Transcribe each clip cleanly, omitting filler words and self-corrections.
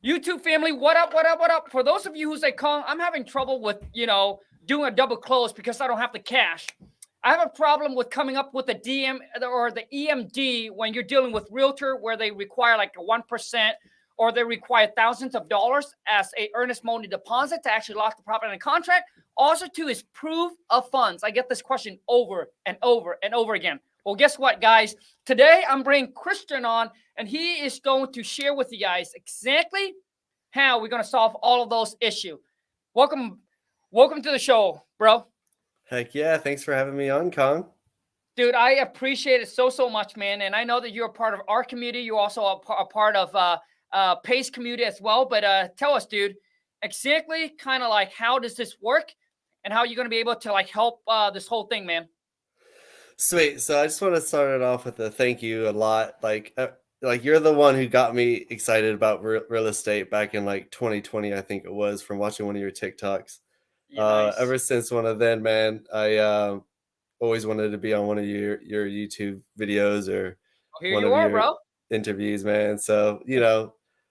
YouTube family, what up, what up, what up? For those of you who say, Khang, I'm having trouble with, doing a double close because I don't have the cash. I have a problem with coming up with the DM or the EMD when you're dealing with realtor where they require like a 1% or they require thousands of dollars as a earnest money deposit to actually lock the property in a contract. Also, too, is proof of funds. I get this question over and over and over again. Well, guess what, guys? Today, I'm bringing Christian on, and he is going to share with you guys exactly how we're going to solve all of those issues. Welcome to the show, bro. Heck yeah. Thanks for having me on, Khang. Dude, I appreciate it so much, man. And I know that you're a part of our community. You're also a part of Pace community as well. But tell us, dude, exactly kind of like how does this work and how you're going to be able to like help this whole thing, man. Sweet. So I just want to start it off with a thank you a lot. Like you're the one who got me excited about real estate back in like 2020, I think it was, from watching one of your TikToks. Yeah, nice. Ever since one of then, man, I always wanted to be on one of your YouTube videos or Here one you of are, your bro. interviews, man. So,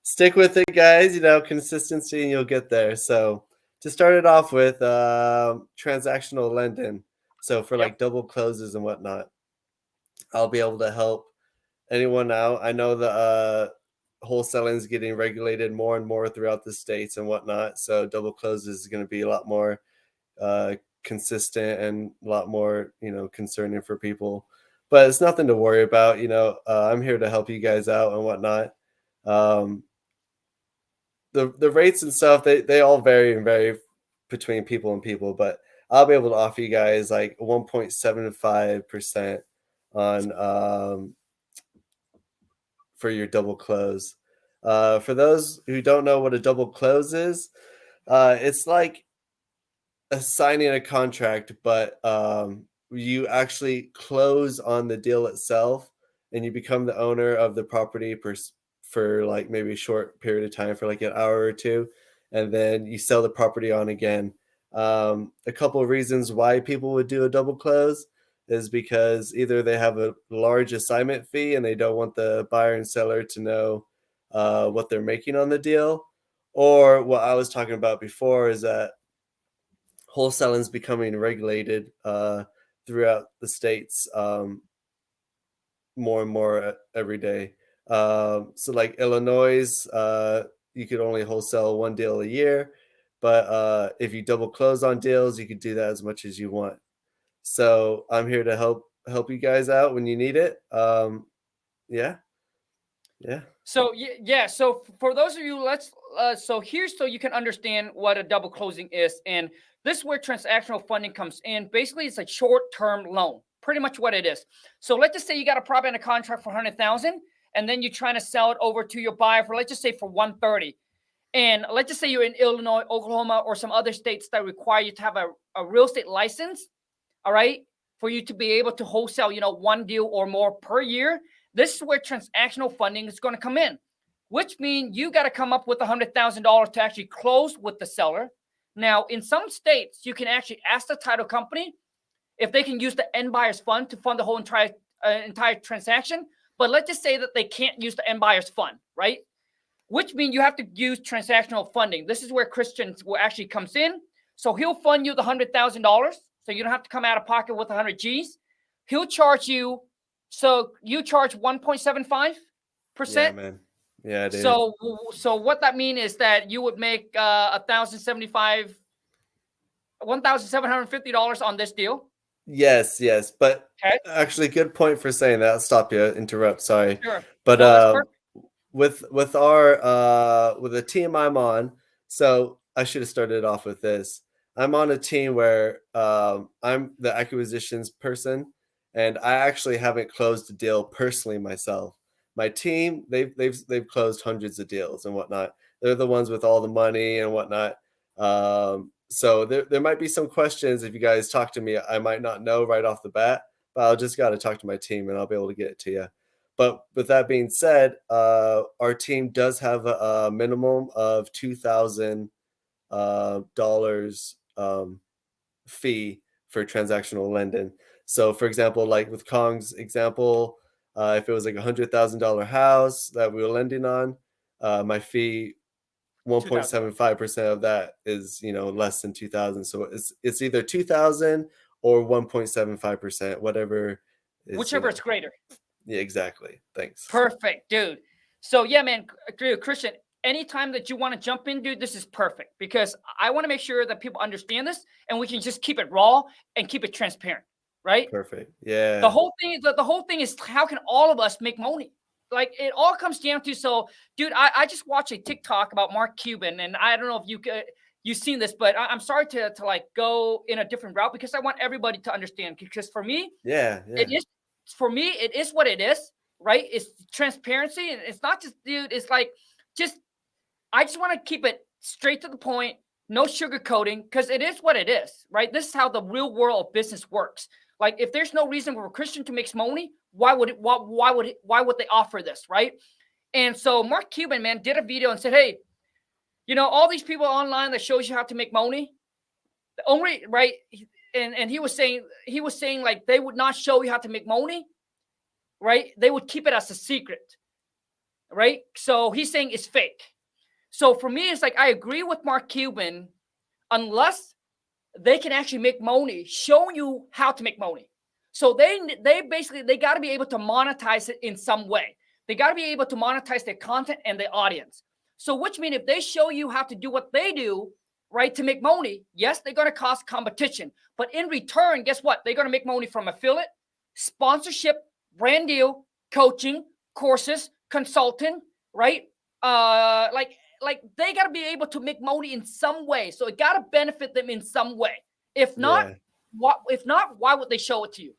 stick with it, guys, consistency and you'll get there. So to start it off with, transactional lending. So for like double closes and whatnot, I'll be able to help anyone out. I know the wholesaling is getting regulated more and more throughout the states and whatnot. So double closes is going to be a lot more consistent and a lot more, concerning for people. But it's nothing to worry about. I'm here to help you guys out and whatnot. The rates and stuff, they all vary between people and people, but I'll be able to offer you guys like 1.75% on for your double close. For those who don't know what a double close is, it's like signing a contract, but you actually close on the deal itself and you become the owner of the property for like maybe a short period of time for like an hour or two, and then you sell the property on again. A couple of reasons why people would do a double close is because either they have a large assignment fee and they don't want the buyer and seller to know what they're making on the deal, or what I was talking about before is that wholesaling is becoming regulated throughout the states more and more every day. So like Illinois, you could only wholesale one deal a year, but if you double close on deals, you could do that as much as you want. So I'm here to help you guys out when you need it. Yeah. So so for those of you, so here's so you can understand what a double closing is, and this is where transactional funding comes in. Basically, it's a short-term loan, pretty much what it is. So let's just say you got a property in a contract for 100,000, and then you're trying to sell it over to your buyer for, let's just say, for 130. And let's just say you're in Illinois, Oklahoma, or some other states that require you to have a real estate license, all right, for you to be able to wholesale, one deal or more per year. This is where transactional funding is going to come in, which means you got to come up with $100,000 to actually close with the seller. Now, in some states, you can actually ask the title company if they can use the end buyer's fund to fund the whole entire transaction. But let's just say that they can't use the end buyer's fund, right? Which means you have to use transactional funding. This is where Christian will actually comes in. So he'll fund you the $100,000. So you don't have to come out of pocket with 100 G's. He'll charge you. So you charge 1.75%. Yeah, man. Yeah, dude. So what that means is that you would make $1,750 on this deal. Yes. But actually, good point for saying that. I'll stop you, interrupt. Sorry. Sure. But with our with the team I'm on, so I should have started off with this. I'm on a team where I'm the acquisitions person, and I actually haven't closed a deal personally myself. My team, they've closed hundreds of deals and whatnot. They're the ones with all the money and whatnot. So there might be some questions if you guys talk to me, I might not know right off the bat, but I'll just got to talk to my team and I'll be able to get it to you. But with that being said, our team does have a minimum of $2,000 fee for transactional lending. So for example, like with Khang's example, if it was like $100,000 house that we were lending on, my fee 1.75% of that is, you know, less than 2,000. So it's either 2,000 or 1.75%, whatever is, whichever is greater. Yeah, exactly. Thanks. Perfect, dude. So yeah, man, dude, Christian, anytime that you want to jump in, dude, this is perfect because I want to make sure that people understand this and we can just keep it raw and keep it transparent, right? Perfect. Yeah. The whole thing is how can all of us make money? Like it all comes down to, so dude, I just watched a TikTok about Mark Cuban, and I don't know if you've seen this, but I'm sorry to like go in a different route because I want everybody to understand, because for me, it is what it is, right? It's transparency, and it's not just, dude, it's like I just want to keep it straight to the point, no sugarcoating, because it is what it is, right? This is how the real world of business works. Like, if there's no reason for a Christian to make money, why would they offer this, right? And so Mark Cuban, man, did a video and said, hey, you know, all these people online that shows you how to make money, the only, right? And he was saying like they would not show you how to make money, right? They would keep it as a secret, right? So he's saying it's fake. So for me, it's like I agree with Mark Cuban, unless they can actually make money, show you how to make money. So they basically, they got to be able to monetize it in some way. They got to be able to monetize their content and their audience. So which means if they show you how to do what they do, right, to make money, yes, they're going to cost competition. But in return, guess what? They're going to make money from affiliate, sponsorship, brand deal, coaching, courses, consulting, right? Like they got to be able to make money in some way. So it got to benefit them in some way. If not, why would they show it to you?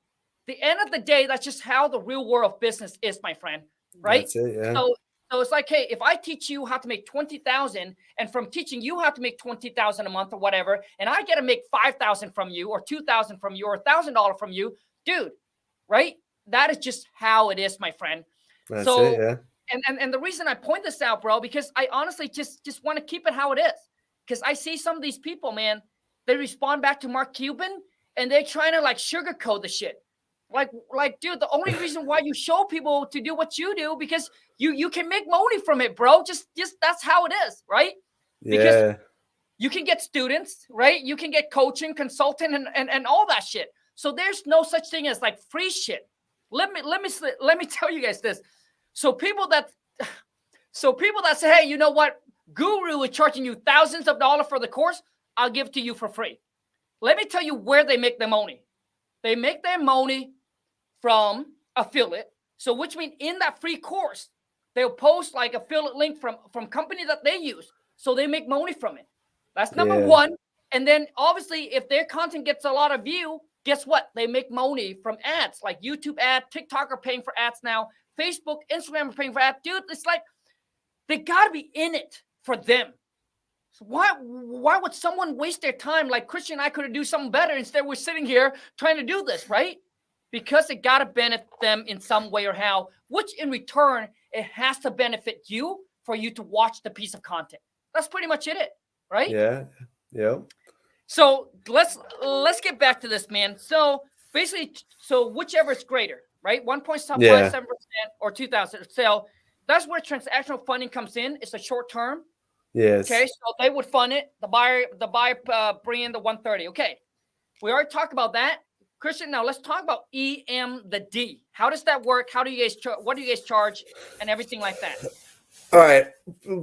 The end of the day, that's just how the real world of business is, my friend. Right? That's it, yeah. So it's like, hey, if I teach you how to make 20,000, and from teaching you how to make 20,000 a month or whatever, and I get to make 5,000 from you, or 2,000 from you, or $1,000 from you, dude, right? That is just how it is, my friend. That's it, yeah. And the reason I point this out, bro, because I honestly just want to keep it how it is. Because I see some of these people, man, they respond back to Mark Cuban and they're trying to like sugarcoat the shit. Like, dude, the only reason why you show people to do what you do, because you can make money from it, bro. Just that's how it is, right? Because you can get students, right? You can get coaching, consulting, and all that shit. So there's no such thing as like free shit. Let me tell you guys this. So people that say, hey, you know what? Guru is charging you thousands of dollars for the course. I'll give it to you for free. Let me tell you where they make their money. They make their money from affiliate. So which means in that free course, they'll post like affiliate link from company that they use. So they make money from it. That's number one. And then obviously if their content gets a lot of view, guess what? They make money from ads, like YouTube ad, TikTok are paying for ads now. Facebook, Instagram are paying for ads. Dude, it's like they got to be in it for them. So why would someone waste their time? Like Christian and I could have do something better. Instead, we're sitting here trying to do this, right? Because it got to benefit them in some way or how, which in return, it has to benefit you for you to watch the piece of content. That's pretty much it, right? Yeah. So let's get back to this, man. So basically, whichever is greater, right? 1.57% or 2,000. So that's where transactional funding comes in. It's a short term. Yes. Okay, so they would fund it. The buyer bring in the 130. Okay, we already talked about that, Christian. Now let's talk about EMD. How does that work? How do you guys what do you guys charge and everything like that? All right.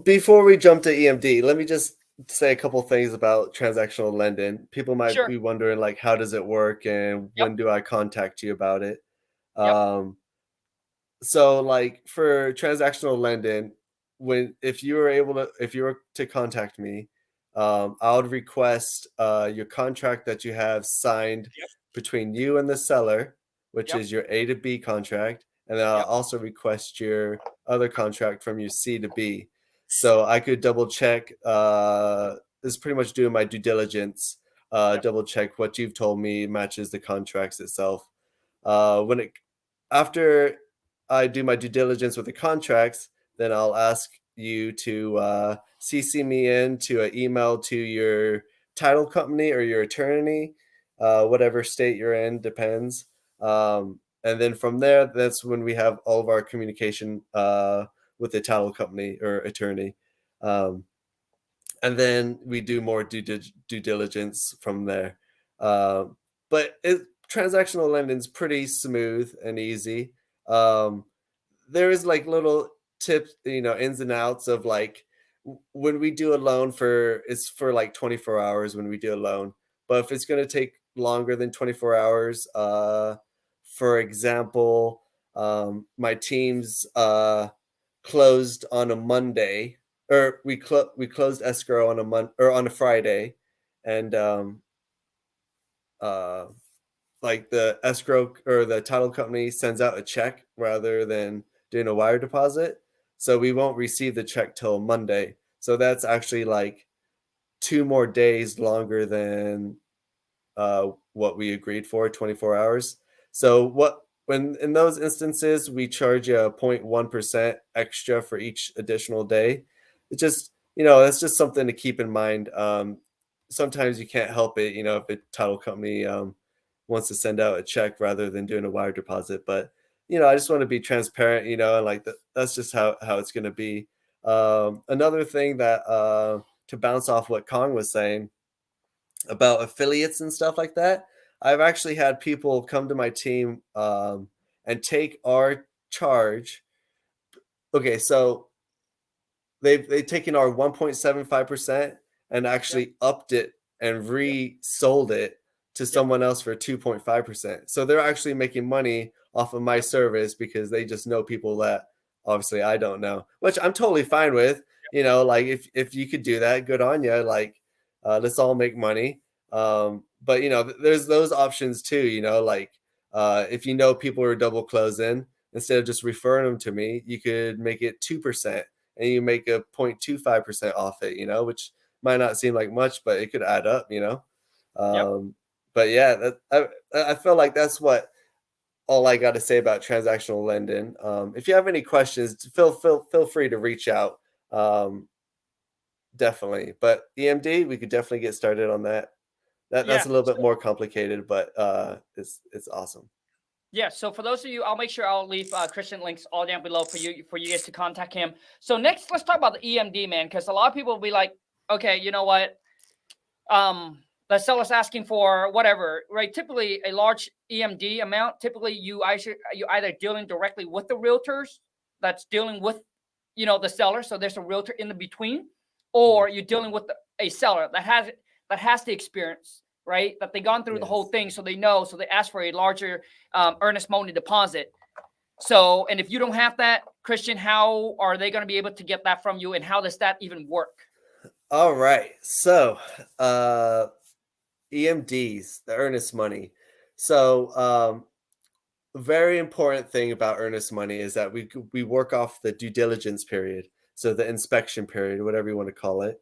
Before we jump to EMD, let me just say a couple things about transactional lending. People might be wondering, like, how does it work and when do I contact you about it? So like for transactional lending, if you were to contact me, I would request your contract that you have signed between you and the seller, which is your A to B contract, and then I'll also request your other contract from your C to B. So I could double check. This is pretty much doing my due diligence. Double check what you've told me matches the contracts itself. After I do my due diligence with the contracts, then I'll ask you to CC me into an email to your title company or your attorney, whatever state you're in, depends. And then from there, that's when we have all of our communication with the title company or attorney. and then we do more due diligence from there. But transactional lending's pretty smooth and easy. There is like little tips, ins and outs of like when we do a loan it's for like 24 hours when we do a loan. But if it's going to take longer than 24 hours, for example, my team's closed on a Monday, or we closed escrow on a Friday, and like the escrow or the title company sends out a check rather than doing a wire deposit. So we won't receive the check till Monday. So that's actually like 2 more days longer than what we agreed for, 24 hours. So when in those instances, we charge you a 0.1% extra for each additional day. It just, that's just something to keep in mind. Sometimes you can't help it, if a title company wants to send out a check rather than doing a wire deposit. But, I just want to be transparent, and like that's just how it's going to be. Another thing that to bounce off what Khang was saying about affiliates and stuff like that, I've actually had people come to my team and take our charge. Okay, so they've taken our 1.75% and actually upped it and resold it to someone else for 2.5%. So they're actually making money off of my service because they just know people that obviously I don't know, which I'm totally fine with. Like if you could do that, good on you. Like let's all make money. But there's those options too. Like if people are double closing, instead of just referring them to me, you could make it 2%. And you make a 0.25% off it, which might not seem like much, but it could add up, But yeah, I feel like that's all I got to say about transactional lending. If you have any questions, feel free to reach out. Definitely. But EMD, we could definitely get started on that. That's a little bit more complicated, but it's awesome. Yeah, so for those of you, I'll make sure I'll leave Christian links all down below for you guys to contact him. So next, let's talk about the EMD, man, because a lot of people will be like, okay, you know what? The seller's asking for whatever, right? Typically, a large EMD amount. Typically, you either dealing directly with the realtors that's dealing with, the seller. So there's a realtor in the between, or you're dealing with a seller that has the experience, right? That they've gone through the whole thing, so they know. So they ask for a larger earnest money deposit. So, and if you don't have that, Christian, how are they going to be able to get that from you, and how does that even work? All right. So, EMDs, the earnest money. So, very important thing about earnest money is that we work off the due diligence period, so the inspection period, whatever you want to call it.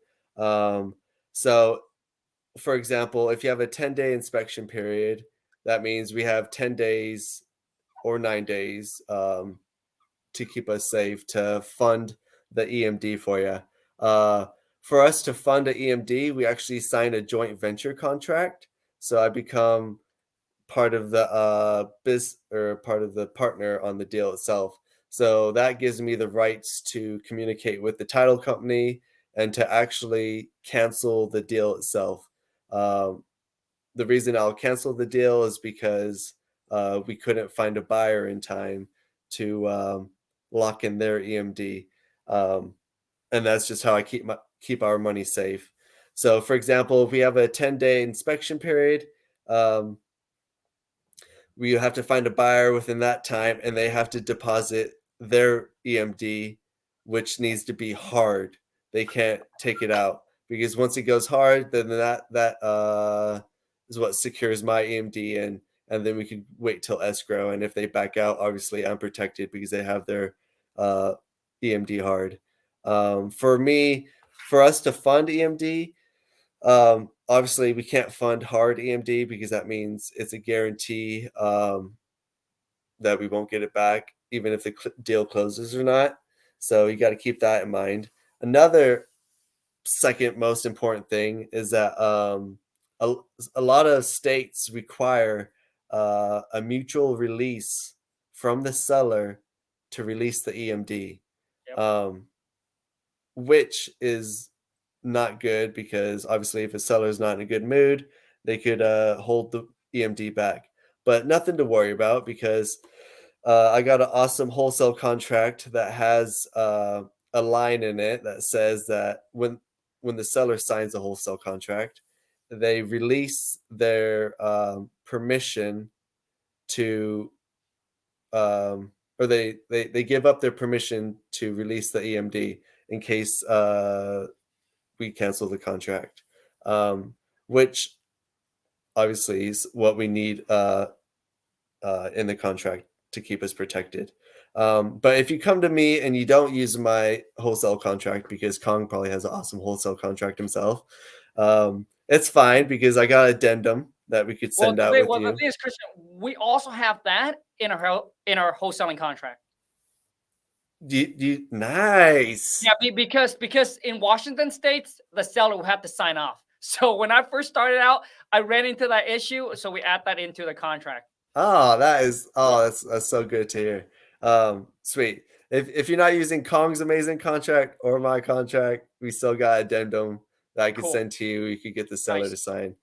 So, for example, if you have a 10-day inspection period, that means we have 10 days or 9 days to keep us safe to fund the EMD for you. For us to fund an EMD, we actually sign a joint venture contract. So I become part of the part of the partner on the deal itself. So that gives me the rights to communicate with the title company and to actually cancel the deal itself. The reason I'll cancel the deal is because we couldn't find a buyer in time to lock in their EMD, and that's just how I keep our money safe. So, for example, if we have a 10-day inspection period, we have to find a buyer within that time, and they have to deposit their EMD, which needs to be hard. They can't take it out because once it goes hard, then that is what secures my EMD, and then we can wait till escrow. And if they back out, obviously I'm protected because they have their EMD hard. For us to fund EMD, obviously we can't fund hard EMD because that means it's a guarantee that we won't get it back, even if the deal closes or not. So you got to keep that in mind. Another second most important thing is that a lot of states require a mutual release from the seller to release the EMD, which is not good because obviously if a seller is not in a good mood, they could hold the EMD back. But nothing to worry about because I got an awesome wholesale contract that has a line in it that says that when the seller signs a wholesale contract, they release their permission to or they give up their permission to release the EMD in case we cancel the contract, which obviously is what we need in the contract to keep us protected. But if you come to me and you don't use my wholesale contract, because Khang probably has an awesome wholesale contract himself, it's fine because I got addendum that we could send out with the you. thing is, Christian, we also have that in our wholesaling contract. Nice. Yeah, because in Washington states, the seller will have to sign off. So when I first started out, I ran into that issue, so we add that into the contract. Oh, that's so good to hear. Sweet. If you're not using Kong's amazing contract or my contract, we still got addendum that I could Cool. send to you. You could get the seller Nice. to sign.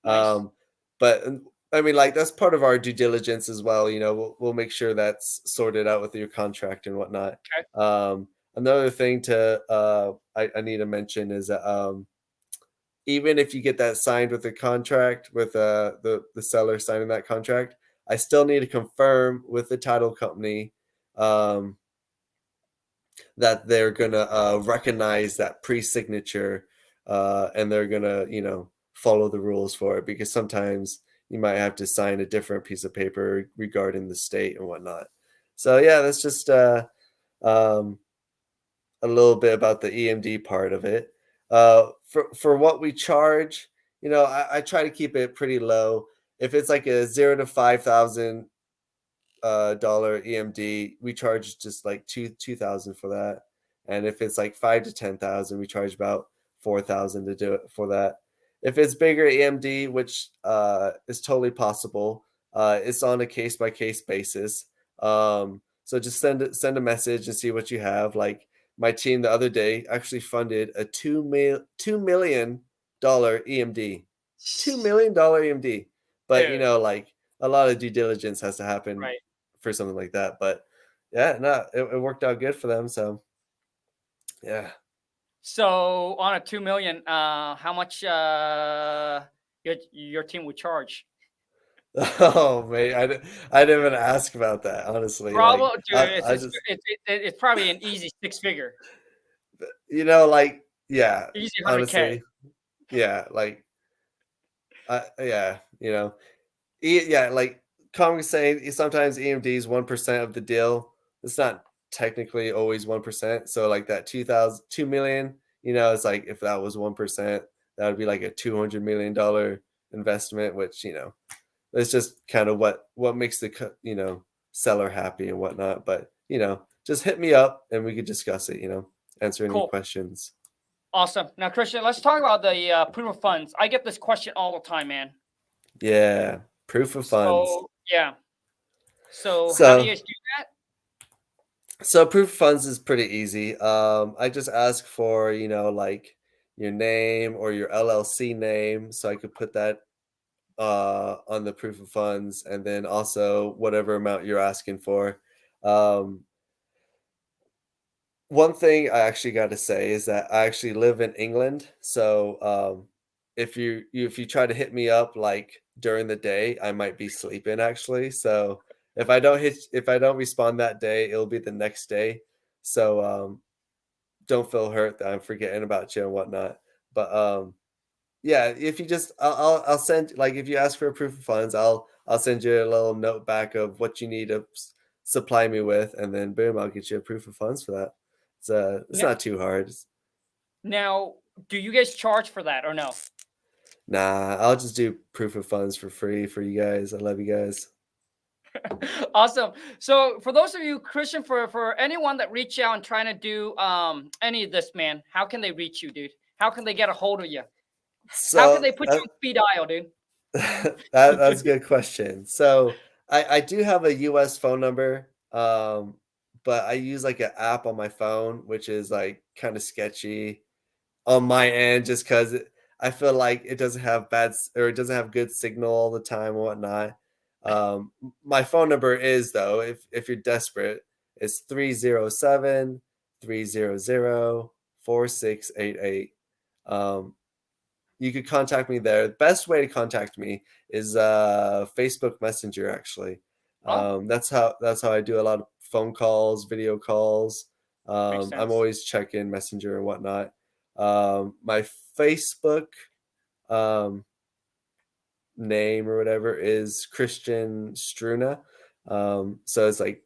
Nice. But I mean, like that's part of our due diligence as well. You know, we'll make sure that's sorted out with your contract and whatnot. Okay. Another thing to I need to mention is that even if you get that signed with the contract with the seller signing that contract, I still need to confirm with the title company that they're gonna recognize that pre-signature and they're gonna follow the rules for it, because sometimes you might have to sign a different piece of paper regarding the state and whatnot. So yeah, that's just um, a little bit about the EMD part of it. For what we charge, I try to keep it pretty low. If it's like a 0 to 5,000 dollar EMD, we charge just like 2,000 for that. And if it's like 5 to 10,000, we charge about 4,000 to do it for that. If it's bigger EMD, which is totally possible, it's on a case by case basis. So just send a message and see what you have. Like my team the other day actually funded a $2 million EMD, $2 million EMD. But Dude. like a lot of due diligence has to happen Right. for something like that. But yeah, no, it worked out good for them. So yeah. So on a 2 million, how much your team would charge? Oh man, I didn't even ask about that, honestly. Probably, Like dude, I just it's probably an easy 6-figure, like yeah, easy 100K. honestly, yeah, like yeah, yeah, like Kong was saying, sometimes EMD is 1% of the deal. It's not technically always 1%. So like that 2 million, it's like if that was 1%, that would be like a $200 million investment, which it's just kind of what makes the seller happy and whatnot. But just hit me up and we could discuss it. Answer any Cool. questions. Awesome. Now, Christian, let's talk about the proof of funds. I get this question all the time, man. Yeah, proof of funds. So yeah. So how do So you guys do that? So proof of funds is pretty easy. I just ask for, like your name or your LLC name, so I could put that on the proof of funds, and then also whatever amount you're asking for. Um, One thing I actually got to say is that I actually live in England, so if you try to hit me up like during the day, I might be sleeping actually. So if I don't respond that day, it'll be the next day. So don't feel hurt that I'm forgetting about you and whatnot. But yeah, if you just I'll send, like if you ask for a proof of funds, I'll send you a little note back of what you need to supply me with, and then boom, I'll get you a proof of funds for that. It's N- not too hard. Now, do you guys charge for that or no? Nah, I'll just do proof of funds for free for you guys. I love you guys. Awesome. So for those of you, Christian, for anyone that reach out and trying to do any of this, man, how can they reach you, dude? How can they get a hold of you? How can So they put you on speed dial, dude? that's a good question. So I do have a US phone number, but I use like an app on my phone, which is like kind of sketchy. on my end, just because I feel like it doesn't have it doesn't have good signal all the time and whatnot. My phone number is, though, if you're desperate, it's 307-300-4688. You could contact me there. The best way to contact me is Facebook Messenger, actually. That's how I do a lot of phone calls, video calls. I'm always checking Messenger and whatnot. My Facebook name or whatever is Christian Struna. So it's like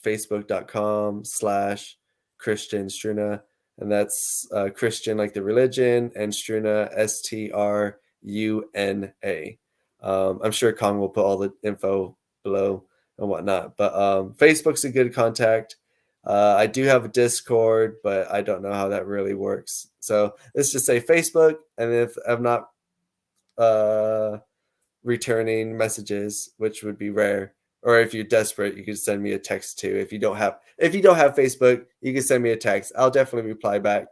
facebook.com/Christian Struna. And that's Christian like the religion, and Struna, Struna. I'm sure Khang will put all the info below and whatnot. But Facebook's a good contact. I do have a Discord, but I don't know how that really works. So let's just say Facebook. And if I'm not returning messages, which would be rare, or if you're desperate, you can send me a text too. If you don't have Facebook, you can send me a text. I'll definitely reply back.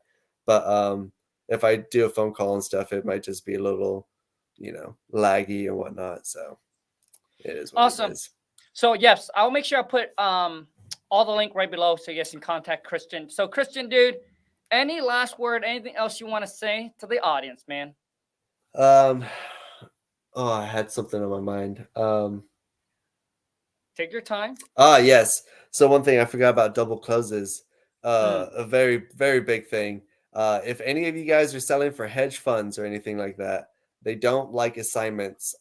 But if I do a phone call and stuff, it might just be a little, laggy and whatnot. So it is what it is. So yes, I'll make sure I put all the link right below so you guys can contact Christian. So Christian, dude, any last word, anything else you want to say to the audience, man? I had something on my mind. Take your time. Yes. So one thing I forgot about double closes, a very, very big thing. If any of you guys are selling for hedge funds or anything like that, they don't like assignments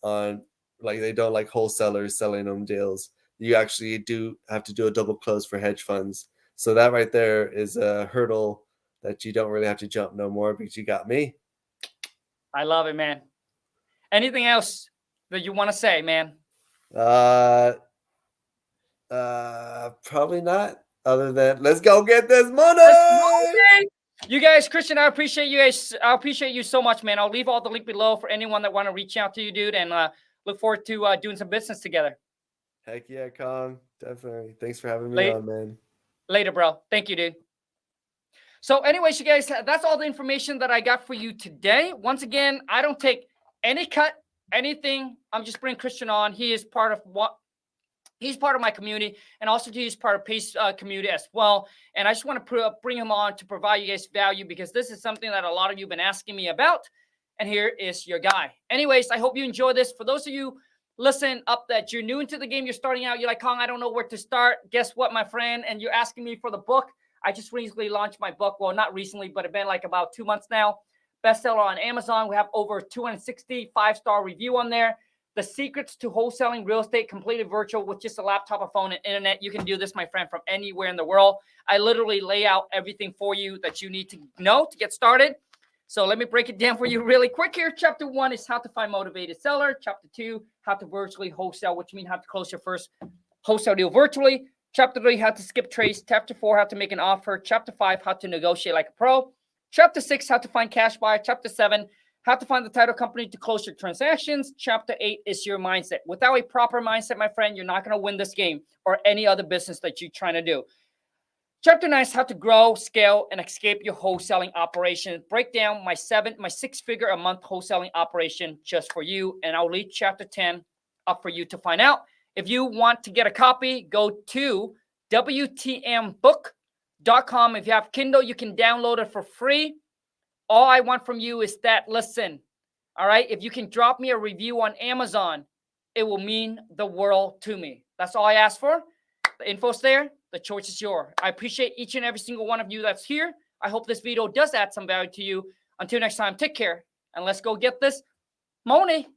they don't like wholesalers selling them deals. You actually do have to do a double close for hedge funds. So that right there is a hurdle that you don't really have to jump no more, because you got me. I love it, man. Anything else that you want to say, man? Probably not. Other than let's go get this money. You guys, Christian, I appreciate you guys. I appreciate you so much, man. I'll leave all the link below for anyone that want to reach out to you, dude, and look forward to doing some business together. Heck yeah, Khang. Definitely. Thanks for having me on, man. Later, bro. Thank you, dude. So anyways, you guys, that's all the information that I got for you today. Once again, I don't take any cut, anything. I'm just bringing Christian on. He is part of he's part of my community, and also he's part of Pace community as well. And I just want to bring him on to provide you guys value, because this is something that a lot of you have been asking me about. And here is your guy. Anyways, I hope you enjoy this. For those of you listen up that you're new into the game, you're starting out, you're like, Khang, I don't know where to start. Guess what, my friend? And you're asking me for the book. I just recently launched my book. Well, not recently, but it's been like about 2 months now. Bestseller on Amazon. We have over 260 5-star review on there. The Secrets to Wholesaling Real Estate, completely virtual with just a laptop, a phone, and internet. You can do this, my friend, from anywhere in the world. I literally lay out everything for you that you need to know to get started. So let me break it down for you really quick here. Chapter 1 is how to find motivated seller. Chapter 2, how to virtually wholesale, which means how to close your first wholesale deal virtually. Chapter 3, how to skip trades. Chapter 4, how to make an offer. Chapter 5, how to negotiate like a pro. Chapter 6, how to find cash buyer. Chapter 7, how to find the title company to close your transactions. Chapter 8 is your mindset. Without a proper mindset, my friend, you're not going to win this game or any other business that you're trying to do. Chapter 9 is how to grow, scale, and escape your wholesaling operation. Break down my 6-figure a month wholesaling operation just for you. And I'll leave chapter 10 up for you to find out. If you want to get a copy, go to WTMbook.com. If you have Kindle, you can download it for free. All I want from you is that, listen, all right? If you can drop me a review on Amazon, it will mean the world to me. That's all I ask for. The info's there. The choice is yours. I appreciate each and every single one of you that's here. I hope this video does add some value to you. Until next time, take care, and let's go get this money.